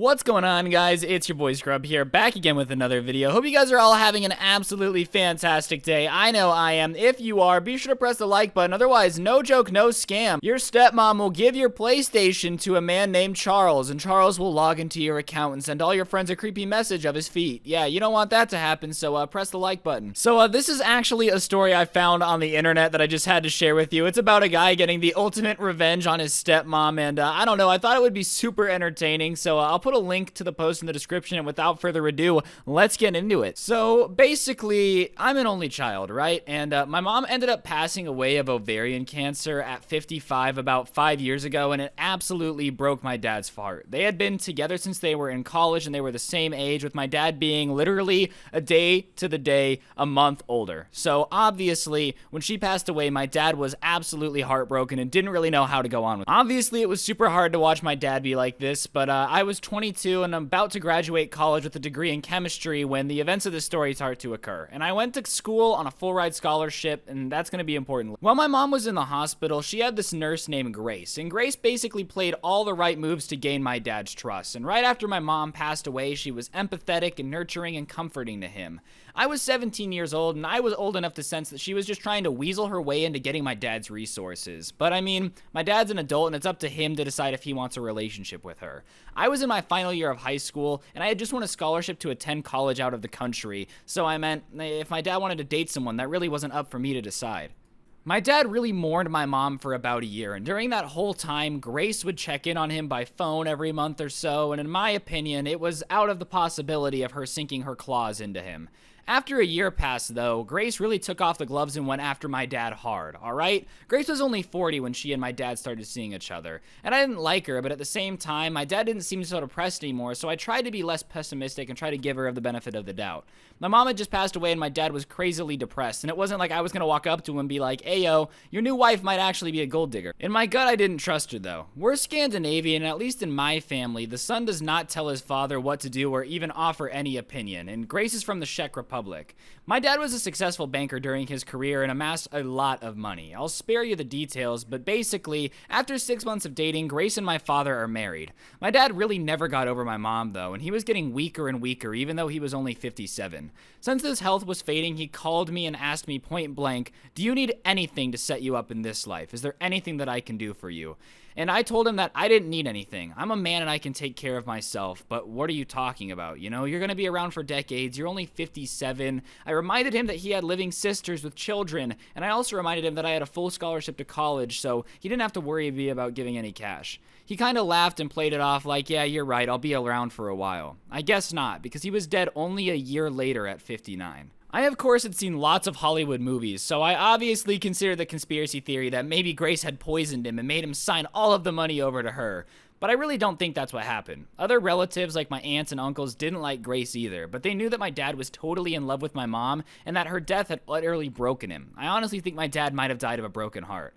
What's going on, guys? It's your boy Scrub here, back again with another video. Hope you guys are all having an absolutely fantastic day. I know I am. If you are, be sure to press the like button. Otherwise, no joke, no scam. Your stepmom will give your PlayStation to a man named Charles, and Charles will log into your account and send all your friends a creepy message of his feet. Yeah, you don't want that to happen, so press the like button. So this is actually a story I found on the internet that I just had to share with you. It's about a guy getting the ultimate revenge on his stepmom, and I don't know, I thought it would be super entertaining, so I'll put a link to the post in the description, and without further ado, let's get into it. So basically, I'm an only child, right? And my mom ended up passing away of ovarian cancer at 55 about 5 years ago, and it absolutely broke my dad's heart. They had been together since they were in college, and they were the same age, with my dad being literally a day to the day, a month older. So obviously, when she passed away, my dad was absolutely heartbroken and didn't really know how to go on with it. Obviously, it was super hard to watch my dad be like this, but I was 22 and I'm about to graduate college with a degree in chemistry when the events of this story start to occur. And I went to school on a full ride scholarship, and that's going to be important. While my mom was in the hospital, she had this nurse named Grace, and Grace basically played all the right moves to gain my dad's trust. And right after my mom passed away, she was empathetic and nurturing and comforting to him. I was 17 years old, and I was old enough to sense that she was just trying to weasel her way into getting my dad's resources. But I mean, my dad's an adult, and it's up to him to decide if he wants a relationship with her. I was in my final year of high school, and I had just won a scholarship to attend college out of the country, so I meant, if my dad wanted to date someone, that really wasn't up for me to decide. My dad really mourned my mom for about a year, and during that whole time, Grace would check in on him by phone every month or so, and in my opinion, it was out of the possibility of her sinking her claws into him. After a year passed, though, Grace really took off the gloves and went after my dad hard, alright? Grace was only 40 when she and my dad started seeing each other, and I didn't like her, but at the same time, my dad didn't seem so depressed anymore, so I tried to be less pessimistic and try to give her the benefit of the doubt. My mom had just passed away and my dad was crazily depressed, and it wasn't like I was gonna walk up to him and be like, "Hey yo, your new wife might actually be a gold digger." In my gut, I didn't trust her though. We're Scandinavian, and at least in my family, the son does not tell his father what to do or even offer any opinion, and Grace is from the Czech Republic. My dad was a successful banker during his career and amassed a lot of money. I'll spare you the details, but basically, after 6 months of dating, Grace and my father are married. My dad really never got over my mom though, and he was getting weaker and weaker even though he was only 57. Since his health was fading, he called me and asked me point blank, "Do you need anything to set you up in this life? Is there anything that I can do for you?" And I told him that I didn't need anything. I'm a man and I can take care of myself, but what are you talking about? You know, you're going to be around for decades. You're only 57. I reminded him that he had living sisters with children, and I also reminded him that I had a full scholarship to college, so he didn't have to worry me about giving any cash. He kind of laughed and played it off like, "Yeah, you're right, I'll be around for a while." I guess not, because he was dead only a year later at 59. I, of course, had seen lots of Hollywood movies, so I obviously considered the conspiracy theory that maybe Grace had poisoned him and made him sign all of the money over to her. But I really don't think that's what happened. Other relatives like my aunts and uncles didn't like Grace either, but they knew that my dad was totally in love with my mom and that her death had utterly broken him. I honestly think my dad might have died of a broken heart.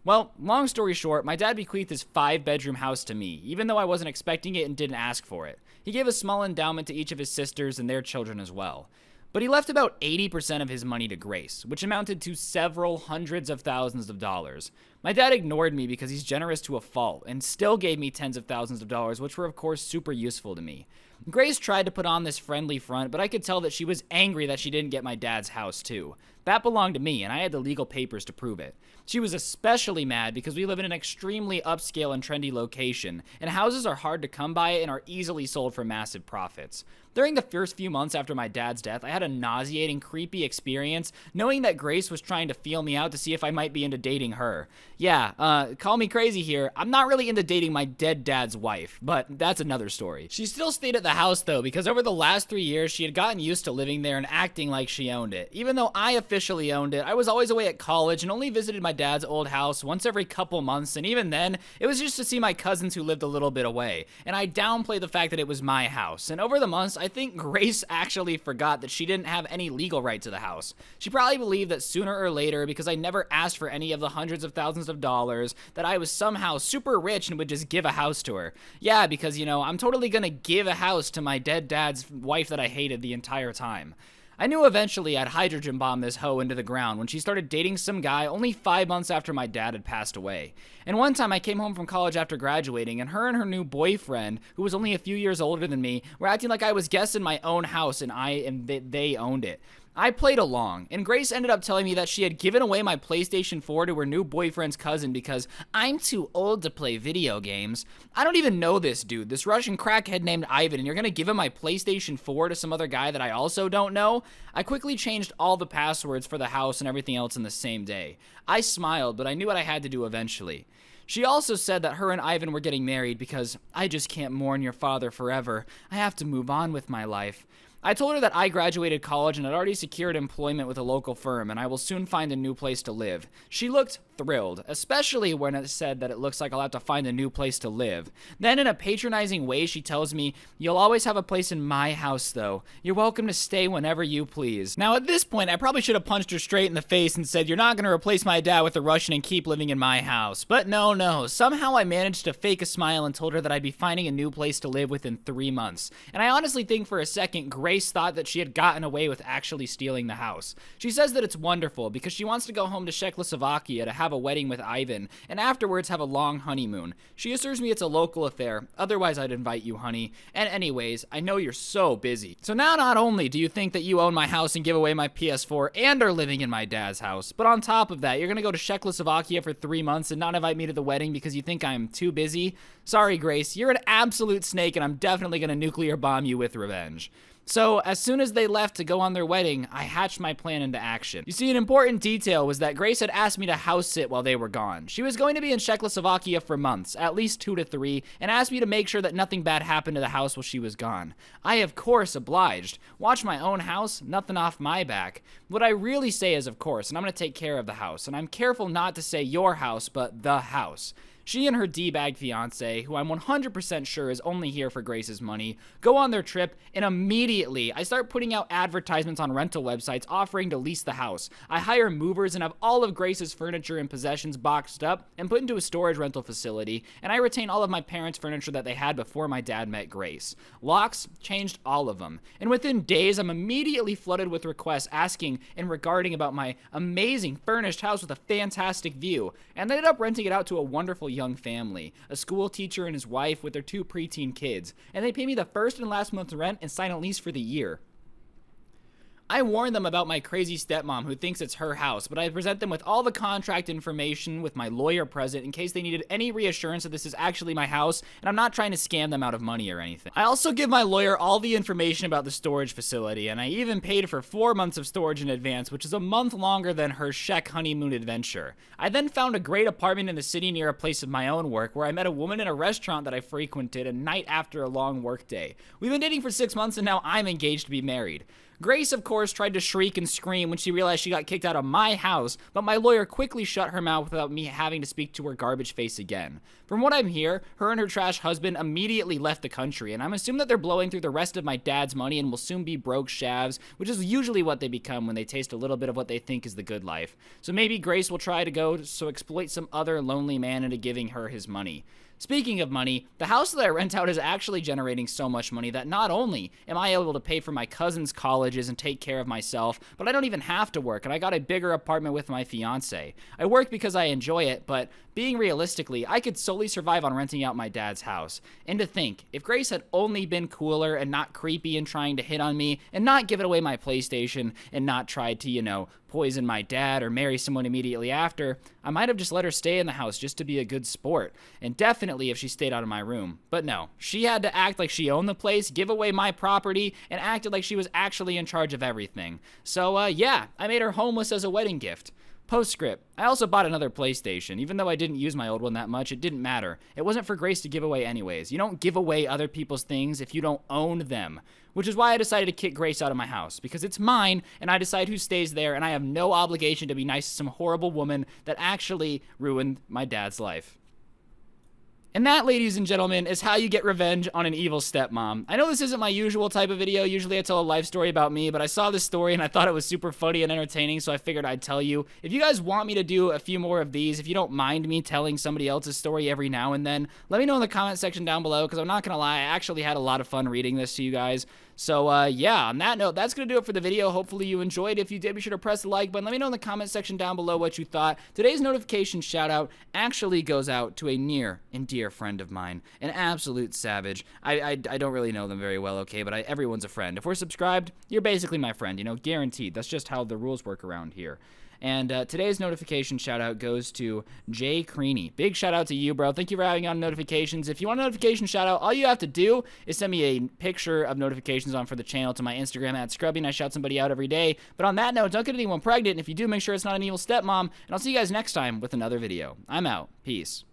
Well, long story short, my dad bequeathed his 5-bedroom house to me, even though I wasn't expecting it and didn't ask for it. He gave a small endowment to each of his sisters and their children as well. But he left about 80% of his money to Grace, which amounted to several hundreds of thousands of dollars. My dad ignored me because he's generous to a fault, and still gave me tens of thousands of dollars, which were of course super useful to me. Grace tried to put on this friendly front, but I could tell that she was angry that she didn't get my dad's house too. That belonged to me, and I had the legal papers to prove it. She was especially mad because we live in an extremely upscale and trendy location, and houses are hard to come by and are easily sold for massive profits. During the first few months after my dad's death, I had a nauseating, creepy experience knowing that Grace was trying to feel me out to see if I might be into dating her. Yeah, call me crazy here. I'm not really into dating my dead dad's wife, but that's another story. She still stayed at the house though, because over the last 3 years, she had gotten used to living there and acting like she owned it. Even though I officially owned it, I was always away at college and only visited my dad's old house once every couple months, and even then, it was just to see my cousins who lived a little bit away. And I downplayed the fact that it was my house. And over the months, I think Grace actually forgot that she didn't have any legal right to the house. She probably believed that sooner or later, because I never asked for any of the hundreds of thousands of dollars, that I was somehow super rich and would just give a house to her. Yeah, because, you know, I'm totally gonna give a house to my dead dad's wife that I hated the entire time. I knew eventually I'd hydrogen bomb this hoe into the ground when she started dating some guy only 5 months after my dad had passed away. And one time I came home from college after graduating, and her new boyfriend, who was only a few years older than me, were acting like I was guest in my own house and they owned it. I played along, and Grace ended up telling me that she had given away my PlayStation 4 to her new boyfriend's cousin because I'm too old to play video games. I don't even know this dude, this Russian crackhead named Ivan, and you're gonna give him my PlayStation 4 to some other guy that I also don't know? I quickly changed all the passwords for the house and everything else in the same day. I smiled, but I knew what I had to do eventually. She also said that her and Ivan were getting married because I just can't mourn your father forever. I have to move on with my life. I told her that I graduated college and had already secured employment with a local firm, and I will soon find a new place to live. She looked thrilled, especially when it said that it looks like I'll have to find a new place to live. Then in a patronizing way, she tells me, "You'll always have a place in my house, though. You're welcome to stay whenever you please." Now at this point, I probably should have punched her straight in the face and said, "You're not going to replace my dad with a Russian and keep living in my house." But no. Somehow I managed to fake a smile and told her that I'd be finding a new place to live within 3 months. And I honestly think for a second, Grace thought that she had gotten away with actually stealing the house. She says that it's wonderful because she wants to go home to Czechoslovakia to have a wedding with Ivan, and afterwards have a long honeymoon. She assures me it's a local affair, otherwise I'd invite you, honey. And anyways, I know you're so busy. So now not only do you think that you own my house and give away my PS4 and are living in my dad's house, but on top of that, you're gonna go to Czechoslovakia for 3 months and not invite me to the wedding because you think I'm too busy? Sorry, Grace, you're an absolute snake and I'm definitely gonna nuclear bomb you with revenge. So, as soon as they left to go on their wedding, I hatched my plan into action. You see, an important detail was that Grace had asked me to house sit while they were gone. She was going to be in Czechoslovakia for months, at least 2 to 3, and asked me to make sure that nothing bad happened to the house while she was gone. I, of course, obliged. Watch my own house, nothing off my back. What I really say is, of course, and I'm going to take care of the house, and I'm careful not to say your house, but the house. She and her D-bag fiance, who I'm 100% sure is only here for Grace's money, go on their trip, and immediately I start putting out advertisements on rental websites offering to lease the house. I hire movers and have all of Grace's furniture and possessions boxed up and put into a storage rental facility, and I retain all of my parents' furniture that they had before my dad met Grace. Locks, changed all of them, and within days I'm immediately flooded with requests asking and regarding about my amazing furnished house with a fantastic view, and I ended up renting it out to a wonderful young family, a school teacher and his wife with their 2 preteen kids, and they pay me the first and last month's rent and sign a lease for the year. I warn them about my crazy stepmom who thinks it's her house, but I present them with all the contract information with my lawyer present in case they needed any reassurance that this is actually my house and I'm not trying to scam them out of money or anything. I also give my lawyer all the information about the storage facility, and I even paid for 4 months of storage in advance, which is a month longer than her Czech honeymoon adventure. I then found a great apartment in the city near a place of my own work where I met a woman in a restaurant that I frequented a night after a long work day. We've been dating for 6 months and now I'm engaged to be married. Grace, of course, tried to shriek and scream when she realized she got kicked out of my house, but my lawyer quickly shut her mouth without me having to speak to her garbage face again. From what I'm hearing, her and her trash husband immediately left the country, and I'm assuming that they're blowing through the rest of my dad's money and will soon be broke shavs, which is usually what they become when they taste a little bit of what they think is the good life. So maybe Grace will try to go so exploit some other lonely man into giving her his money. Speaking of money, the house that I rent out is actually generating so much money that not only am I able to pay for my cousin's colleges and take care of myself, but I don't even have to work, and I got a bigger apartment with my fiance. I work because I enjoy it, but being realistically, I could solely survive on renting out my dad's house. And to think, if Grace had only been cooler and not creepy and trying to hit on me, and not given away my PlayStation, and not tried to, poison my dad or marry someone immediately after, I might have just let her stay in the house just to be a good sport, and definitely if she stayed out of my room. But no, she had to act like she owned the place, give away my property, and acted like she was actually in charge of everything. So yeah, I made her homeless as a wedding gift. Postscript, I also bought another PlayStation. Even though I didn't use my old one that much, it didn't matter. It wasn't for Grace to give away anyways. You don't give away other people's things if you don't own them. Which is why I decided to kick Grace out of my house, because it's mine, and I decide who stays there, and I have no obligation to be nice to some horrible woman that actually ruined my dad's life. And that, ladies and gentlemen, is how you get revenge on an evil stepmom. I know this isn't my usual type of video. Usually I tell a life story about me, but I saw this story and I thought it was super funny and entertaining, so I figured I'd tell you. If you guys want me to do a few more of these, if you don't mind me telling somebody else's story every now and then, let me know in the comment section down below, because I'm not going to lie, I actually had a lot of fun reading this to you guys. So, yeah, on that note, that's going to do it for the video. Hopefully you enjoyed. If you did, be sure to press the like button. Let me know in the comment section down below what you thought. Today's notification shout out actually goes out to a near and dear friend of mine, an absolute savage. I don't really know them very well, okay, but everyone's a friend. If we're subscribed, you're basically my friend, you know, guaranteed. That's just how the rules work around here. And today's notification shout out goes to Jay Creaney. Big shout out to you, bro. Thank you for having on notifications. If you want a notification shout out, all you have to do is send me a picture of notifications on for the channel to my Instagram @Scrubby, and I shout somebody out every day. But on that note, don't get anyone pregnant. And if you do, make sure it's not an evil stepmom. And I'll see you guys next time with another video. I'm out. Peace.